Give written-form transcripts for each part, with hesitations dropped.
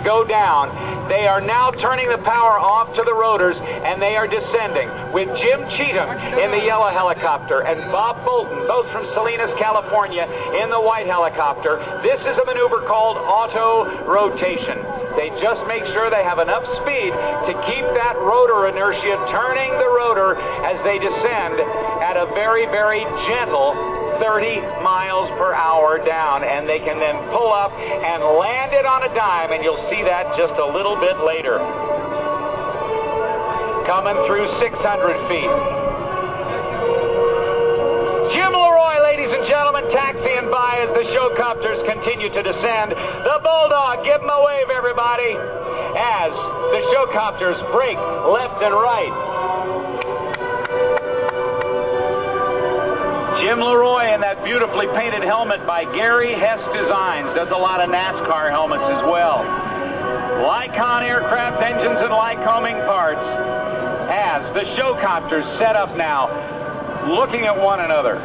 go down. They are now turning the power off to the rotors, and they are descending with Jim Cheatham in the yellow helicopter and Bob Bolton, both from Salinas, California, in the white helicopter. This is a maneuver called auto rotation. They just make sure they have enough speed to keep that rotor inertia turning the rotor as they descend at a very, very gentle 30 miles per hour down, and they can then pull up and land it on a dime, and you'll see that just a little bit later. Coming through 600 feet. Jim Leroy, ladies and gentlemen, taxiing by as the Showcopters continue to descend. The Bulldog, give him a wave, everybody, as the Showcopters break left and right. Jim Leroy in that beautifully painted helmet by Gary Hess Designs. Does a lot of NASCAR helmets as well. Lycon aircraft engines and Lycoming parts. As the Showcopters set up now, looking at one another.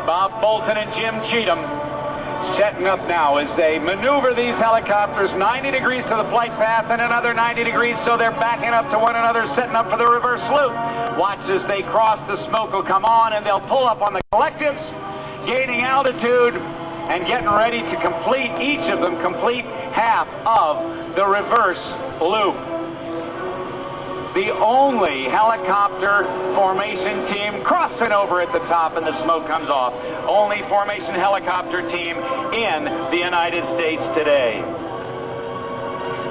Bob Bolton and Jim Cheatham setting up now as they maneuver these helicopters 90 degrees to the flight path and another 90 degrees, so they're backing up to one another, setting up for the reverse loop. Watch as they cross, the smoke will come on, and they'll pull up on the collectives, gaining altitude and getting ready to complete, each of them complete half of the reverse loop. The only helicopter formation team crossing over at the top, and the smoke comes off. Only formation helicopter team in the United States today.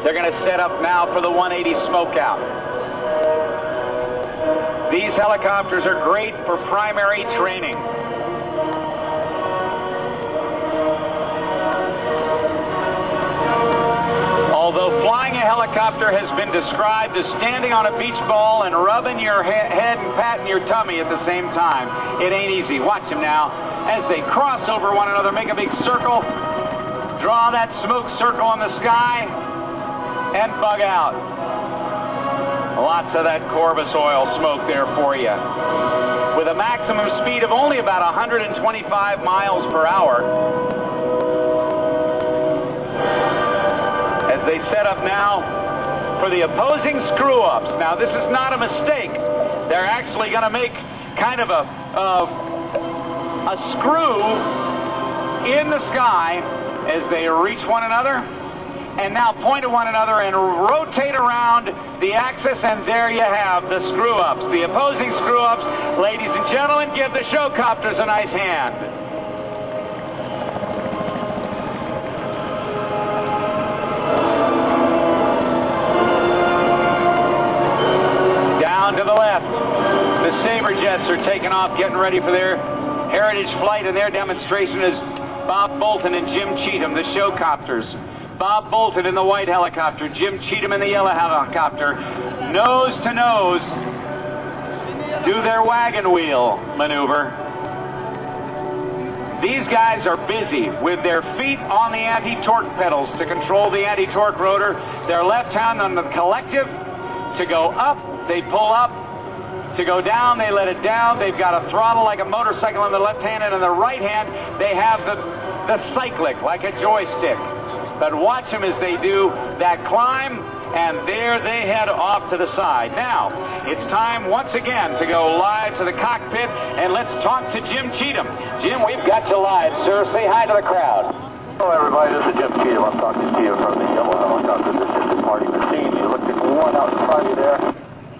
They're going to set up now for the 180 smoke out. These helicopters are great for primary training. Although flying a helicopter has been described as standing on a beach ball and rubbing your head and patting your tummy at the same time, it ain't easy. Watch them now as they cross over one another, make a big circle, draw that smoke circle in the sky, and bug out. Lots of that Corvus oil smoke there for you. With a maximum speed of only about 125 miles per hour. As they set up now for the opposing screw-ups. Now, this is not a mistake. They're actually going to make kind of a screw in the sky as they reach one another and now point at one another and rotate around the axis, and there you have the screw-ups, the opposing screw-ups. Ladies and gentlemen, give the Showcopters a nice hand. To the left, the Sabre Jets are taking off, getting ready for their heritage flight, and their demonstration is Bob Bolton and Jim Cheatham, the Showcopters. Bob Bolton in the white helicopter, Jim Cheatham in the yellow helicopter, nose to nose, do their wagon wheel maneuver. These guys are busy with their feet on the anti-torque pedals to control the anti-torque rotor, their left hand on the collective to go up. They pull up. To go down, they let it down. They've got a throttle like a motorcycle in the left hand, and in the right hand, they have the cyclic, like a joystick. But watch them as they do that climb, and there they head off to the side. Now, it's time once again to go live to the cockpit, and let's talk to Jim Cheatham. Jim, we've got you live, sir. Say hi to the crowd. Hello, everybody. This is Jim Cheatham. I'm talking to you from the yellow helicopter. This is the Marty machine. You look at the one out in front of you there.